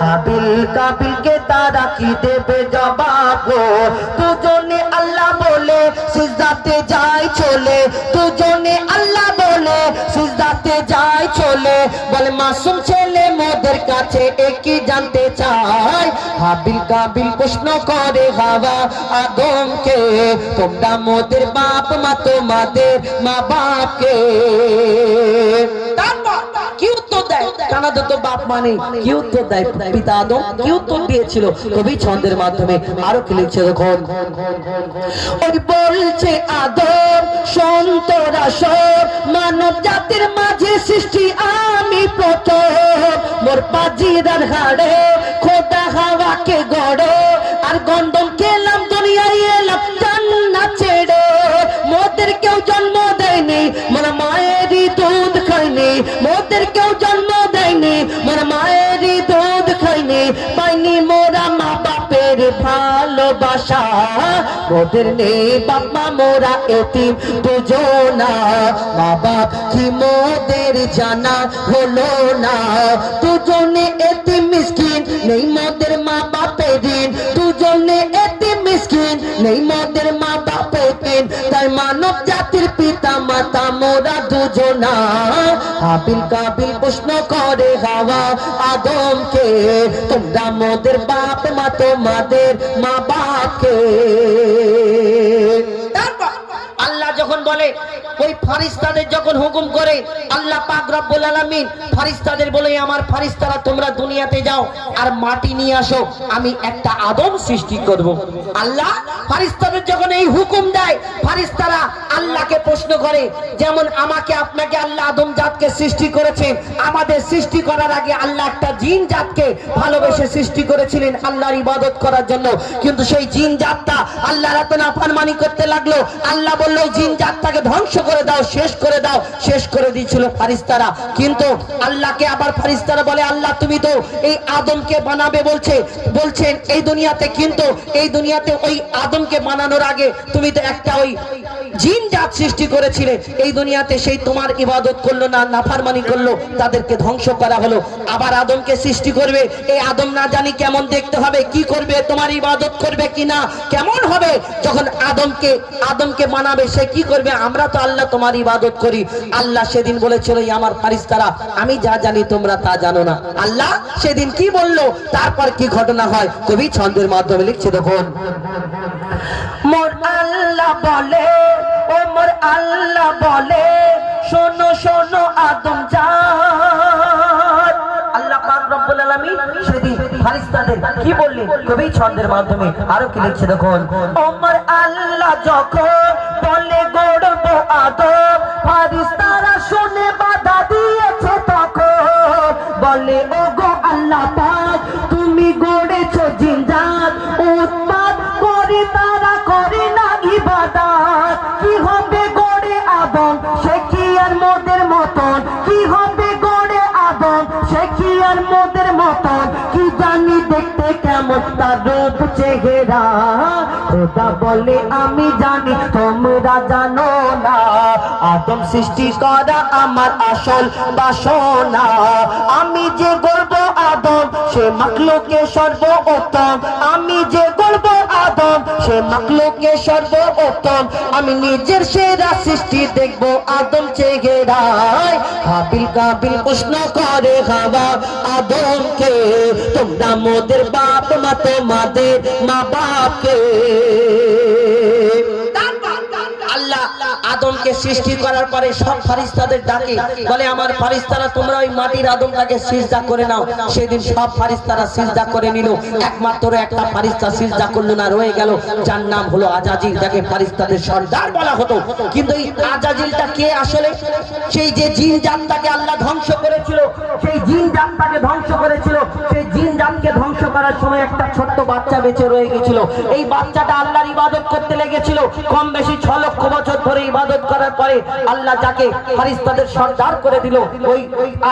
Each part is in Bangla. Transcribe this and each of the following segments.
হাবিল কাবিলকে তারা কি দেবে জবাব গো। দুজনে আল্লাহ বলে সিজদাতে যায় চলে, দুজনে আল্লাহ বলে সিজদাতে যায় চলে। বলে মাসুম ছেলে মোদের কাছে একই জানতে চায়। হাবিল কাবিল প্রশ্ন করে হাওয়া আদমকে, তোমরা মোদের বাপ মা তোমাদের মা বাপকে। কি উত্তর দেয়? কানা তো বাপ মানে কি উত্তর দেয়? পিতা আদম কি উত্তর দিয়েছিল? কবি ছন্দের মাধ্যমে আরো কি লিখছে দেখুন। ওই বলছে আদম শোন তোরা সব, মানব জাতির মাঝে সৃষ্টি আমি প্রথম। মোর পাজিরার হাড়ে খোদা হাওয়াকে গড়ে, আর গন্ধম খেলাম দুনিয়ায় এলাম জান্নাত ছেড়ে। মোদের কেউ জন্ম দেয়নি মোরা মায়েরই দুধ খাইনি, মোদের কেউ জন্ম দেয়নি মোরা মায়েরই দুধ খাইনি। পাইনি মোরা মা বাপের ভালোবাসা, মোদের নেই বাপ মা মোরা এতিম দুজনা। মা বাপ কি মোদের জানা হলো না, দুজনে এতিম মিসকিন নেই মোদের মা বাপের দিন। দুজনে এতিম মিসকিন নেই মোদের মা বাপের দিন। তাই মানব জাতির পিতা মাতা মোরা দুজনা। হাবিল কাবিল প্রশ্ন করে হাওয়া আদমকে, তোমরা মোদের বাপ মা তোমাদের মা বাপকে। আল্লাহ যখন বলে, ওই ফারিস্তাদের যখন হুকুম করে আল্লাহ পাক রব্বুল আলামিন ফারিস্তাদের বলে, আমার ফারিস্তারা তোমরা দুনিয়াতে যাও আর মাটি নিয়ে আসো, আমি একটা আদম সৃষ্টি করব। আল্লাহ ফারিস্তাদের যখন এই হুকুম দেয়, ফারিস্তারা আল্লাহকে প্রশ্ন করে, যেমন আমাকে আপনাকে আল্লাহ আদম জাতকে সৃষ্টি করেছেন, আমাদের সৃষ্টি করার আগে আল্লাহ একটা জিন জাতকে ভালোবেসে সৃষ্টি করেছিলেন আল্লাহর ইবাদত করার জন্য। কিন্তু সেই জিন জাতটা আল্লাহর এত নাফরমানি করতে লাগলো, আল্লাহ বললো জিন জাতটাকে ধ্বংস করে দাও, শেষ করে দাও। শেষ করে দিয়েছিল ফারিস্তারা। কিন্তু আল্লাহকে আবার ফারিস্তারা বলে, আল্লাহ তুমি তো এই আদমকে বানাবে বলছেন এই দুনিয়াতে, কিন্তু এই দুনিয়াতে ওই আদমকে বানানোর আগে তুমি তো একটা ওই জিন জাত সৃষ্টি করেছিলে, এই দুনিয়াতে সেই তোমার ইবাদত করলো না, নাফরমানি করলো, তাদেরকে ধ্বংস করা হলো। আবার আদমকে সৃষ্টি করবে, এই আদম না জানি কেমন দেখতে হবে, কি করবে, তোমার ইবাদত করবে কিনা, কেমন হবে। যখন আদমকে বানাবে সে কি করবে? আমরা তো আল্লাহ তোমার ইবাদত করি। আল্লাহ সেদিন বলেছিল, আমার ফারিস্তারা আমি যা জানি তোমরা তা জানো না। আল্লাহ সেদিন কি বললো, তারপর কি ঘটনা হয়, কবি ছন্দের মাধ্যমে লিখছে দেখুন। মোর আল্লাহ বলে, ও মোর আল্লাহ বলে, শোনো শোনো আদম জাত। আল্লাহ পাক রব্বুল আলামিন সেদিন ফারিস্তাদের কি বললেন, কবি ছন্দের মাধ্যমে আরো কি লিখছে দেখুন। ও মোর আল্লাহ যখন বলে গড়ব আদম, ফারিস্তারা শুনে বাধা দিয়েছে তখন। বলে ও গো আল্লাহ পাক তুমি গড়েছো জিনজাত, উৎপাত করে তারা করে না ইবাদত। কি হবে গড়ে আদম সে কি আর মোদের মতন, কি হবে গড়ে আদম সে কি আর মোদের মতন। কি জানি দেখতে কেমন তার রূপ চেহারা, খোদা বলে আমি জানি তোমরা জানো না। আদম সৃষ্টি করা আমার আসল বাসনা, আমি যে গর্ব আদম সে মাখলুকে সর্বোত্তম। আমি যে গর্ব আদম সে মাখলুকে সর্বোত্তম। আমি নিজের সেরা সৃষ্টি দেখবো আদম চেহারায়। হাবিল কাবিল প্রশ্ন করে হাওয়া আদমকে, তোমরা মোদের বাপ মা তোমাদের মা বাপকে। আল্লাহ আদমকে সৃষ্টি করার পরে সব ফারিস্তাদের ডাকে, বলে আমার ফারিস্তারা তোমরা ওই মাটির আদমটাকে সিজদা করে নাও। সেদিন সব ফারিস্তারা সিজদা করে নিল, একমাত্র একটা ফারিস্তা সিজদা করলো না, রয়ে গেল, যার নাম হলো আজাজিল, যাকে ফারিস্তাদের সর্দার বলা হতো। কিন্তু এই আজাজিলটা কে আসলে? সেই যে জিন জাতটাকে আল্লাহ ধ্বংস করেছিল, সেই জিন জাতটাকে ধ্বংস করেছিল, সেই জিন জাতকে ধ্বংস করার সময় একটা ছোট্ট বাচ্চা বেঁচে রয়ে গেছিল। এই বাচ্চাটা আল্লাহর ইবাদত করতে লেগেছিল, কম বেশি 6 লক্ষ বছর ধরে ইবাদত করার পরে আল্লাহ যাকে ফারিস্তাদের সর্দার করে দিল, ওই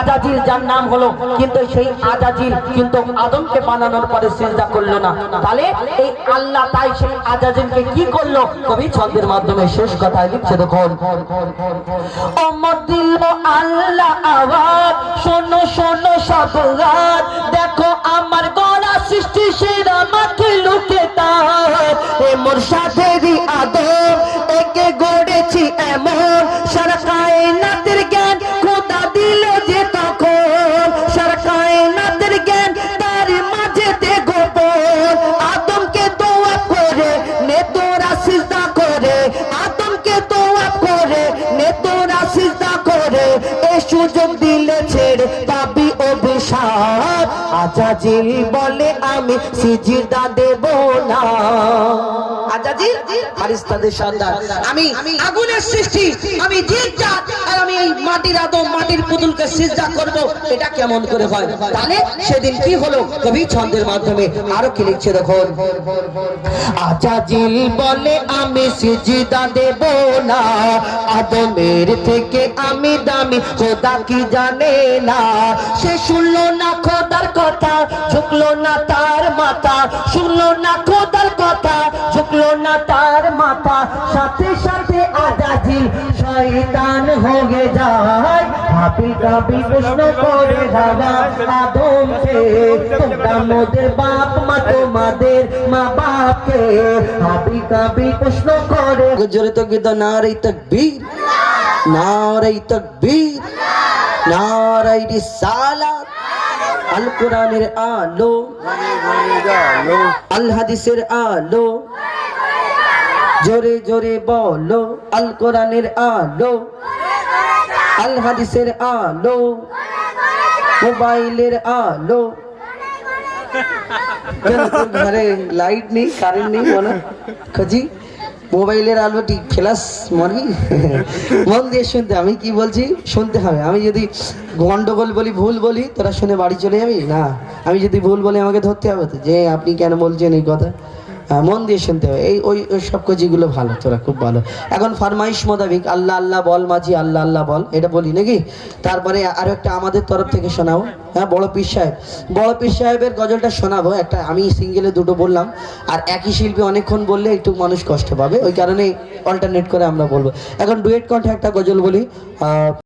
আজাজিল, যার নাম হলো, কিন্তু সেই আজাজিল কিন্তু আদমকে বানানোর পরে সিজদা করলো না। তাহলে এই আল্লাহ তাই সেই আজাজিলকে কি করলো, কবি ছন্দের মাধ্যমে শেষ কথায় লিখছে দেখুন। ওমর দিল আল্লাহ আওয়াজ, শোনো শোনো সব রাত, দেখো আমার এমন সারা কায়নাতের জ্ঞান খোদা দিল যে তখন সারা কায়নাতের জ্ঞান তার মাঝেতে গোপন আদমকে দোয়া করে নে তোরা সিজদা করে আদমকে দোয়া করে নে তোরা সিজদা করে এই সুযোগ দিলে ছেড়ে পাবি অভিশাপ আজাজিল বলে আমি সিজদা দেব না আজাজিল ফারিস্তাদের সর্দার আমি আগুনের সৃষ্টি আমি জিজ্ঞাসা আর আমি এই মাটির আদম মাটির পুতুলকে সিজদা করব এটা কেমন করে হয় তাহলে সেদিন কি হলো কবি ছন্দের মাধ্যমে আরো কি লিখছে দেখুন আজাজিল বলে আমি সিজদা দেব না আদমের থেকে আমি দামি খোদা কি জানে না সে শুনলো না খোদার কথা ঝুঁকলো না তার মাথা শুনলো না খোদার কথা ঝুঁকলো না তার মাথা সাথে সাথে আজাজিল শয়তান হয়ে যায় ভাবি কাবি প্রশ্ন করে দাদা আদমকে তোমরা মোদের বাপ মা তোমাদের মা বাপকে ভাবি কাবি প্রশ্ন করে জোরে তাকবীর দাও নারে তাকবীর নারে তাকবীর নারে রিসালাত আল কোরআনের আলো আল হাদিসের আলো জোরে জোরে বলো আল কোরআনের আলো আল হাদিসের আলো মোবাইলের আলো ঘরে লাইট নেই কারেন্ট নেই বলো খজি মোবাইলের আলো ঠিক ফ্ল্যাশ মরি মন দিয়ে শুনতে আমি কি বলছি শুনতে হবে আমি যদি গন্ডগোল বলি ভুল বলি তোরা শুনে বাড়ি চলে যাবি না আমি যদি ভুল বলি আমাকে ধরতে হবে তো যে আপনি কেন বলছেন এই কথা মন দিয়ে শুনতে হবে এই ওই সব যেগুলো ভালো তোরা খুব ভালো এখন ফরমাইশ মোতাবেক আল্লাহ আল্লাহ বল মাঝি আল্লাহ আল্লাহ বল এটা বলি নাকি তারপরে আরো একটা আমাদের তরফ থেকে শোনাবো হ্যাঁ বড় পীর সাহেবের গজলটা শোনাবো একটা আমি সিঙ্গেলে দুটো বললাম আর একই শিল্পী অনেকক্ষণ বললে একটু মানুষ কষ্ট পাবে ওই কারণে অল্টারনেট করে আমরা বলবো এখন ডুয়েট কণ্ঠে একটা গজল বলি